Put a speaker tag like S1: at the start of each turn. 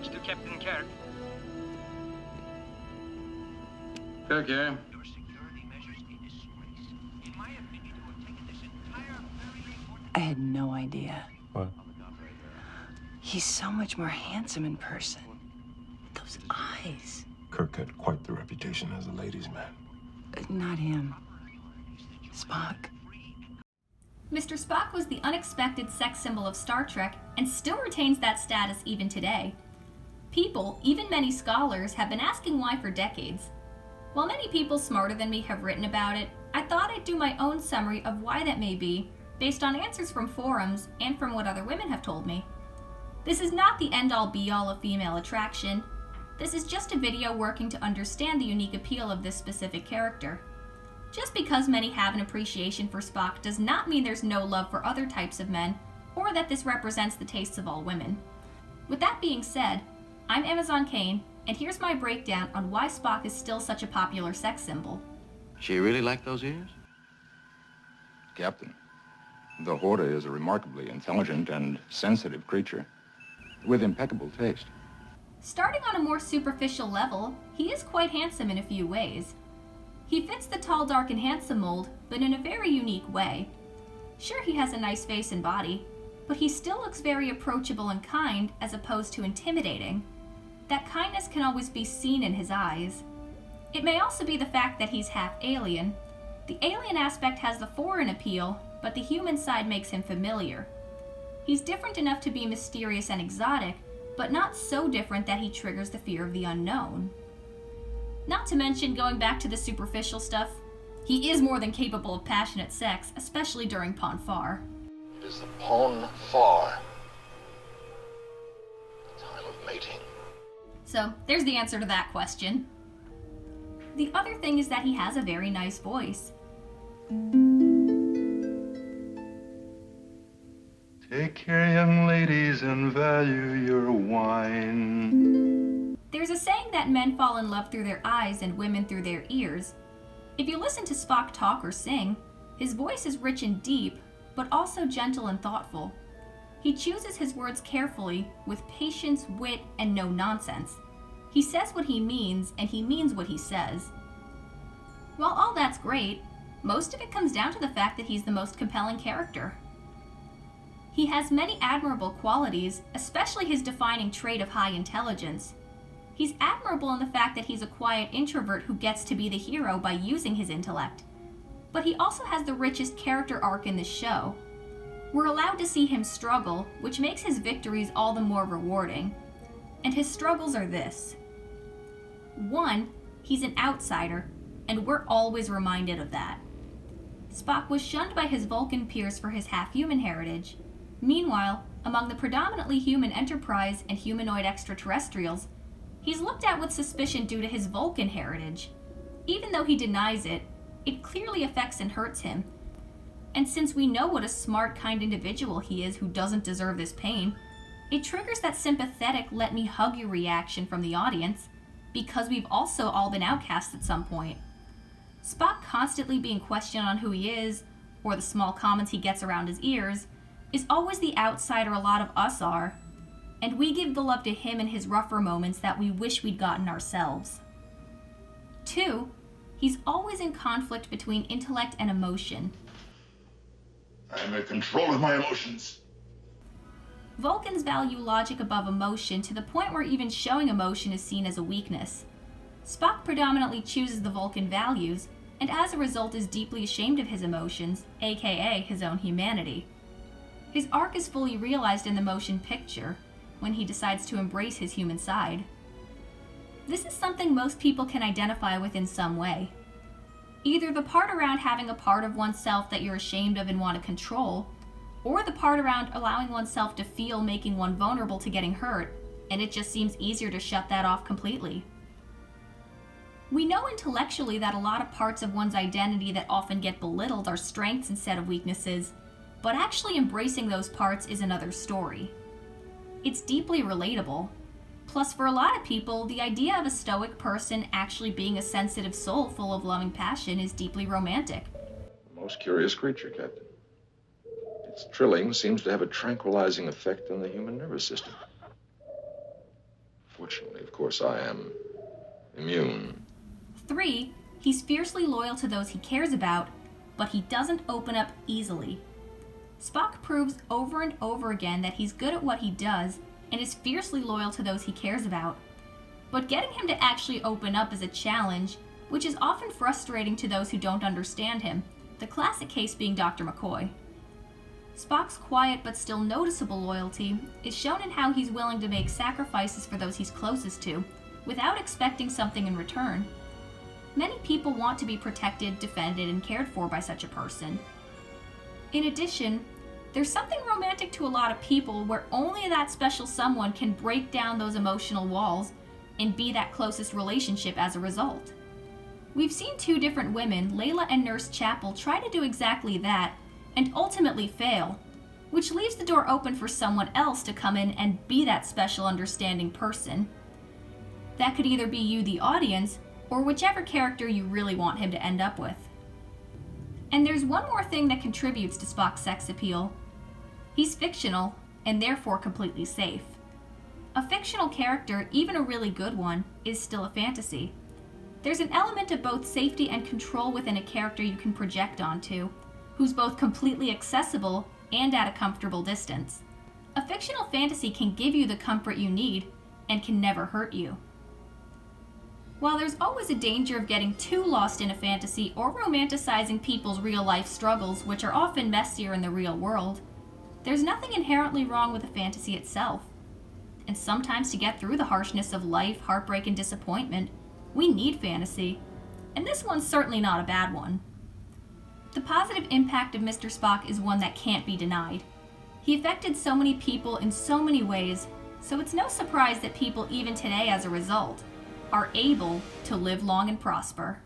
S1: message to Captain Kirk.
S2: Kirk here.
S1: Your security measures a disgrace. In my opinion, you have taken this entire very important...
S3: I had no idea.
S4: What?
S3: He's so much more handsome in person. Those eyes.
S4: Kirk had quite the reputation as a ladies' man.
S3: Not him. Spock.
S5: Mr. Spock was the unexpected sex symbol of Star Trek and still retains that status even today. People, even many scholars, have been asking why for decades. While many people smarter than me have written about it, I thought I'd do my own summary of why that may be, based on answers from forums and from what other women have told me. This is not the end-all be-all of female attraction. This is just a video working to understand the unique appeal of this specific character. Just because many have an appreciation for Spock does not mean there's no love for other types of men, or that this represents the tastes of all women. With that being said, I'm Amazzonkane, and here's my breakdown on why Spock is still such a popular sex symbol.
S6: She really like those ears?
S7: Captain, the Horta is a remarkably intelligent and sensitive creature with impeccable taste.
S5: Starting on a more superficial level, he is quite handsome in a few ways. He fits the tall, dark, and handsome mold, but in a very unique way. Sure, he has a nice face and body, but he still looks very approachable and kind as opposed to intimidating. That kindness can always be seen in his eyes. It may also be the fact that he's half alien. The alien aspect has the foreign appeal, but the human side makes him familiar. He's different enough to be mysterious and exotic, but not so different that he triggers the fear of the unknown. Not to mention, going back to the superficial stuff, he is more than capable of passionate sex, especially during Pon farr.
S6: It is the Pon farr. The time of mating.
S5: So, there's the answer to that question. The other thing is that he has a very nice voice.
S4: Take care, young ladies, and value your wine.
S5: There's a saying that men fall in love through their eyes and women through their ears. If you listen to Spock talk or sing, his voice is rich and deep, but also gentle and thoughtful. He chooses his words carefully, with patience, wit, and no nonsense. He says what he means, and he means what he says. While all that's great, most of it comes down to the fact that he's the most compelling character. He has many admirable qualities, especially his defining trait of high intelligence. He's admirable in the fact that he's a quiet introvert who gets to be the hero by using his intellect. But he also has the richest character arc in the show. We're allowed to see him struggle, which makes his victories all the more rewarding. And his struggles are this. 1, he's an outsider, and we're always reminded of that. Spock was shunned by his Vulcan peers for his half-human heritage. Meanwhile, among the predominantly human Enterprise and humanoid extraterrestrials, he's looked at with suspicion due to his Vulcan heritage. Even though he denies it, it clearly affects and hurts him. And since we know what a smart, kind individual he is who doesn't deserve this pain, it triggers that sympathetic let me hug you reaction from the audience, because we've also all been outcasts at some point. Spock constantly being questioned on who he is, or the small comments he gets around his ears, is always the outsider a lot of us are, and we give the love to him in his rougher moments that we wish we'd gotten ourselves. 2, he's always in conflict between intellect and emotion.
S8: I'm in control of my emotions.
S5: Vulcans value logic above emotion to the point where even showing emotion is seen as a weakness. Spock predominantly chooses the Vulcan values, and as a result is deeply ashamed of his emotions, aka his own humanity. His arc is fully realized in the motion picture, when he decides to embrace his human side. This is something most people can identify with in some way. Either the part around having a part of oneself that you're ashamed of and want to control, or the part around allowing oneself to feel making one vulnerable to getting hurt, and it just seems easier to shut that off completely. We know intellectually that a lot of parts of one's identity that often get belittled are strengths instead of weaknesses, but actually embracing those parts is another story. It's deeply relatable. Plus, for a lot of people, the idea of a stoic person actually being a sensitive soul full of loving passion is deeply romantic.
S7: A most curious creature, Captain. Its trilling seems to have a tranquilizing effect on the human nervous system. Unfortunately, of course, I am immune.
S5: 3. He's fiercely loyal to those he cares about, but he doesn't open up easily. Spock proves over and over again that he's good at what he does and is fiercely loyal to those he cares about. But getting him to actually open up is a challenge, which is often frustrating to those who don't understand him, the classic case being Dr. McCoy. Spock's quiet but still noticeable loyalty is shown in how he's willing to make sacrifices for those he's closest to, without expecting something in return. Many people want to be protected, defended, and cared for by such a person. In addition, there's something romantic to a lot of people where only that special someone can break down those emotional walls and be that closest relationship as a result. We've seen 2 different women, Layla and Nurse Chapel, try to do exactly that and ultimately fail, which leaves the door open for someone else to come in and be that special understanding person. That could either be you, the audience, or whichever character you really want him to end up with. And there's one more thing that contributes to Spock's sex appeal. He's fictional, and therefore completely safe. A fictional character, even a really good one, is still a fantasy. There's an element of both safety and control within a character you can project onto, who's both completely accessible and at a comfortable distance. A fictional fantasy can give you the comfort you need and can never hurt you. While there's always a danger of getting too lost in a fantasy or romanticizing people's real-life struggles, which are often messier in the real world, there's nothing inherently wrong with a fantasy itself. And sometimes to get through the harshness of life, heartbreak, and disappointment, we need fantasy. And this one's certainly not a bad one. The positive impact of Mr. Spock is one that can't be denied. He affected so many people in so many ways, so it's no surprise that people even today as a result are able to live long and prosper.